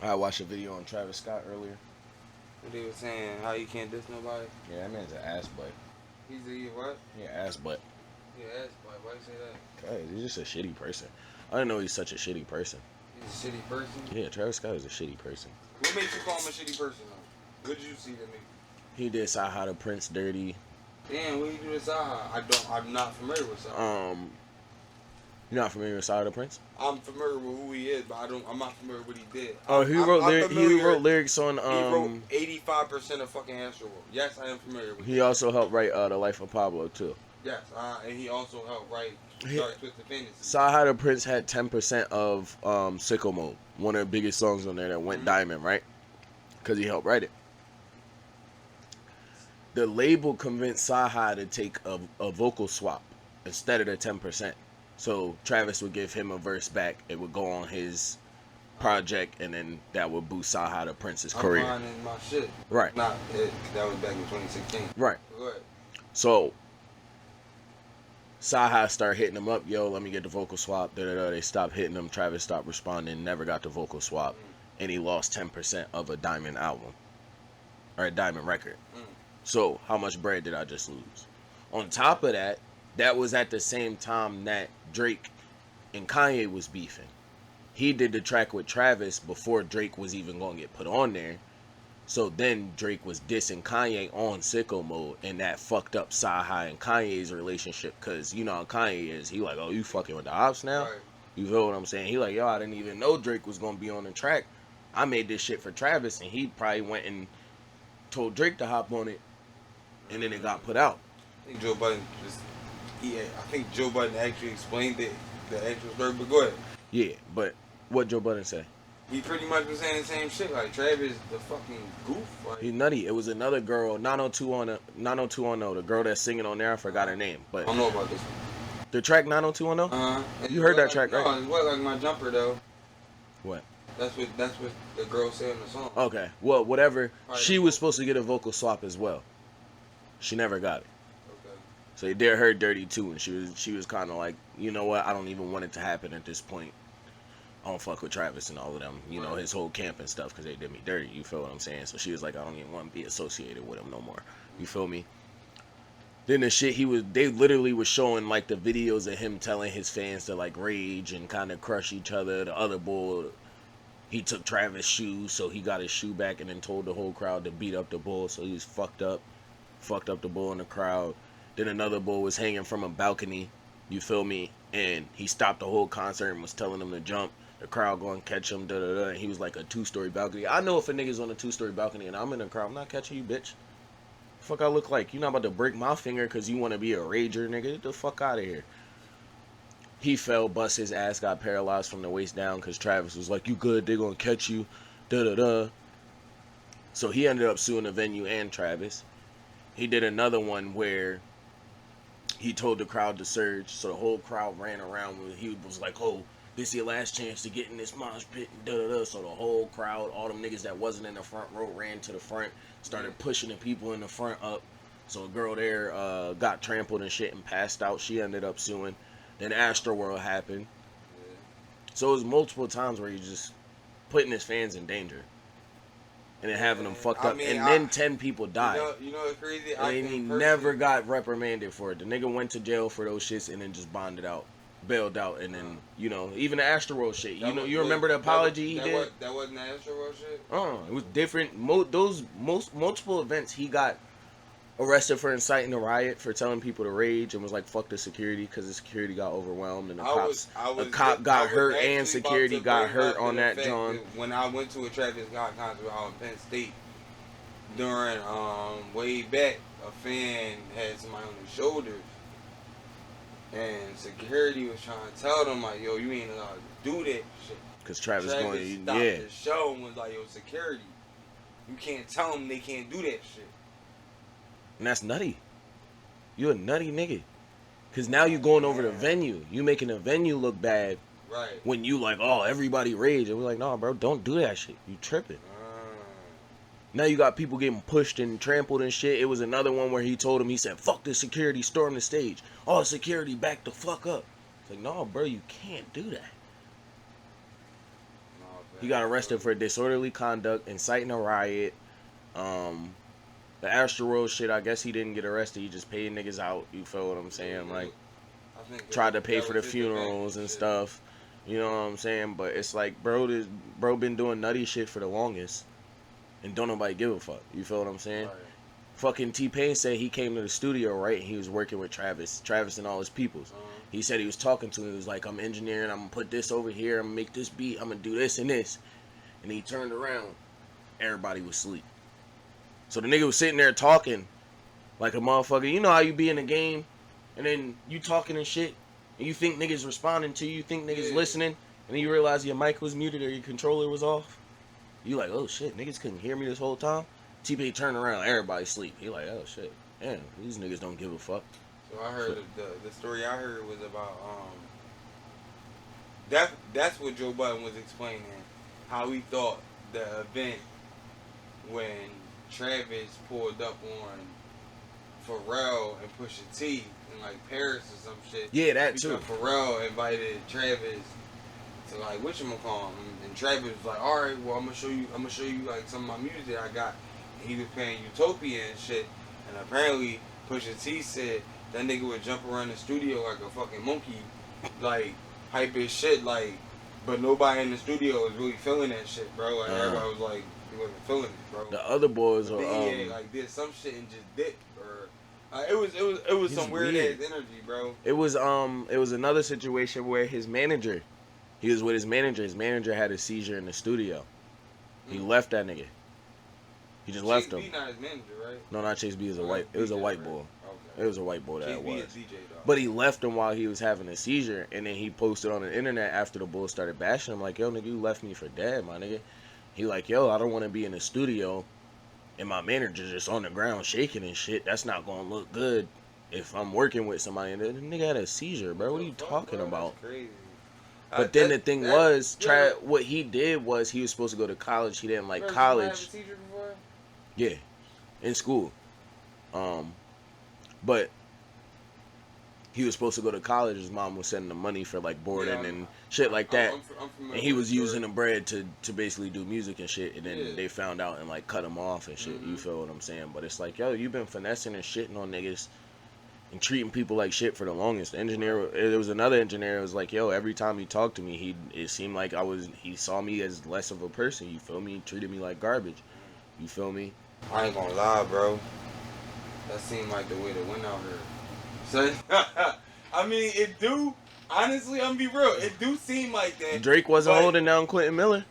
I watched a video on Travis Scott earlier. What they was saying, how you can't diss nobody? Yeah, that man's an ass butt. He's a what? Yeah, ass butt. Yeah, ass boy. Why you say that? Cause he's just a shitty person. I didn't know he's such a shitty person. He's a shitty person? Yeah, Travis Scott is a shitty person. What makes you call him a shitty person, though? What did you see that make He did Saha the Prince dirty. Damn, what you do to Saha? I'm not familiar with Saha. You're not familiar with Saha the Prince? I'm familiar with who he is, but I'm not familiar with what he did. Oh, he wrote lyrics on He wrote 85% of fucking Astroworld. Yes, I am familiar with. He also helped write The Life of Pablo too. Yes, and he also helped write Dark Twisted Fantasy. Saha the Prince had 10% of Sicko Mode, one of the biggest songs on there that went diamond, right? Because he helped write it. The label convinced Saha to take a vocal swap instead of the 10%. So Travis would give him a verse back. It would go on his project, and then that would boost Saha the Prince's career. I'm my shit. Right. Not it. That was back in 2016. Right. Go ahead. So Saha started hitting him up. Yo, let me get the vocal swap. They stopped hitting him. Travis stopped responding. Never got the vocal swap, and he lost 10% of a diamond album or a diamond record. So how much bread did I just lose? On top of that, that was at the same time that Drake and Kanye was beefing. He did the track with Travis before Drake was even going to get put on there. So then Drake was dissing Kanye on Sicko Mode, and that fucked up Saha and Kanye's relationship. Because you know how Kanye is. He like, oh, you fucking with the ops now? Right. You feel what I'm saying? He like, yo, I didn't even know Drake was going to be on the track. I made this shit for Travis, and he probably went and told Drake to hop on it, and then it got put out. I think Joe Budden I think Joe Budden actually explained it, the actual story, but go ahead. Yeah, but what Joe Budden say? He pretty much was saying the same shit. Like, Travis, the fucking goof. Like, He nutty. It was another girl, 90210, the girl that's singing on there. I forgot her name, I but don't know about this one. the track 90210. And You heard that track, right? No, it's what, like my jumper though. What? That's what the girl said in the song. Okay. Well, whatever. Right. She was supposed to get a vocal swap as well. She never got it. Okay. So they did her dirty too, and she was kind of like, you know what? I don't even want it to happen at this point. I don't fuck with Travis and all of them, you know, his whole camp and stuff, because they did me dirty. You feel what I'm saying? So she was like, I don't even want to be associated with him no more. You feel me? Then the shit they literally was showing like the videos of him telling his fans to like rage and kind of crush each other. The other bull, he took Travis' shoes, so he got his shoe back, and then told the whole crowd to beat up the bull. So he was fucked up the bull in the crowd. Then another bull was hanging from a balcony. You feel me? And he stopped the whole concert and was telling them to jump. The crowd going to catch him, and he was like a 2-story balcony. I know if a nigga's on a 2-story balcony and I'm in the crowd, I'm not catching you, bitch. Fuck I look like? You not about to break my finger because you want to be a rager, nigga. Get the fuck out of here. He fell, bust his ass, got paralyzed from the waist down because Travis was like, you good, they going to catch you, So he ended up suing the venue and Travis. He did another one where he told the crowd to surge, so the whole crowd ran around. He was like, oh, this is your last chance to get in this mosh pit, So the whole crowd, all them niggas that wasn't in the front row, ran to the front, started pushing the people in the front up. So a girl there got trampled and shit and passed out. She ended up suing. Then Astroworld happened. So it was multiple times where he just putting his fans in danger. And then having them fucked up. And then 10 people died. You know what's crazy? And he never got reprimanded for it. The nigga went to jail for those shits and then just bonded out. Bailed out. And then, you know, even the Astroworld shit. You remember the apology he did? That wasn't the Astroworld shit? It was different. Multiple events he got arrested for inciting a riot, for telling people to rage, and was like, fuck the security, because the security got overwhelmed, and the cop got hurt, and security got hurt on that, John. When I went to a Travis Scott concert out in Penn State, during, way back, a fan had somebody on his shoulders, and security was trying to tell them, like, yo, you ain't allowed to do that shit. Because Travis going, stopped the show and was like, yo, security, you can't tell them they can't do that shit. And that's nutty. You a nutty nigga. Because now you going over the venue. You making the venue look bad. Right. When you like, oh, everybody rage. And we're like, no, bro, don't do that shit. You tripping. Now you got people getting pushed and trampled and shit. It was another one where he told him, he said, fuck the security, storm the stage. Oh, security, back the fuck up. It's like, no, bro, you can't do that. No, He got arrested for disorderly conduct, inciting a riot. Um, the Astroworld shit, I guess he didn't get arrested. He just paid niggas out. You feel what I'm saying? Like, I think tried to pay that for was the his funerals defense and shit. stuff. You know what I'm saying? But it's like, bro been doing nutty shit for the longest, and don't nobody give a fuck. You feel what I'm saying? Right. Fucking T-Pain said he came to the studio, right, and he was working with Travis and all his peoples. He said he was talking to him. He was like, I'm engineering. I'm going to put this over here. I'm going to make this beat. I'm going to do this and this. And he turned around. Everybody was asleep. So the nigga was sitting there talking like a motherfucker. You know how you be in a game, and then you talking and shit, and you think niggas responding to you, you think niggas listening, and then you realize your mic was muted or your controller was off. You like, oh shit, niggas couldn't hear me this whole time. T-Pain turned around, everybody sleep. He like, oh shit, damn, these niggas don't give a fuck. So I heard the story I heard was about that's what Joe Budden was explaining, how he thought the event when Travis pulled up on Pharrell and Pusha T in like Paris or some shit. Yeah, that too. Pharrell invited Travis to like whatchamacallit, and Travis was like, all right, well I'm gonna show you like some of my music that I got. And he was playing Utopia and shit, and apparently Pusha T said that nigga would jump around the studio like a fucking monkey, like hype his shit, like, but nobody in the studio was really feeling that shit, bro. Like everybody was like, he wasn't feeling it, bro. The other boys are like did some shit and just dipped, or it was some weird ass energy, bro. It was another situation where he was with his manager. His manager had a seizure in the studio. He left that nigga. He just left him. Chase B not his manager, right? No, not Chase B. It was a white. It was a white boy. Okay. It was a white boy that Chase it B was. is DJ, though. But he left him while he was having a seizure, and then he posted on the internet after the bull started bashing him, like, yo, nigga, you left me for dead, my nigga. He like, yo, I don't want to be in the studio, and my manager just on the ground shaking and shit. That's not gonna look good if I'm working with somebody. And the nigga had a seizure, bro. What are you talking about? That's crazy. But then the thing was, what he did was he was supposed to go to college. He didn't like college. Have a seizure before? Yeah, in school. But he was supposed to go to college. His mom was sending him money for like boarding and shit like that. And he was using the bread to basically do music and shit. And then they found out and like cut him off and shit. You feel what I'm saying? But it's like, yo, you've been finessing and shitting on niggas and treating people like shit for the longest. The engineer, there was another engineer who was like, yo, every time he talked to me, it seemed like he saw me as less of a person. You feel me? He treated me like garbage. You feel me? I ain't gonna lie, bro. That seemed like the way to win out here. So, I mean, it do. Honestly, I'm gonna be real. It do seem like that. Drake wasn't holding down Quentin Miller.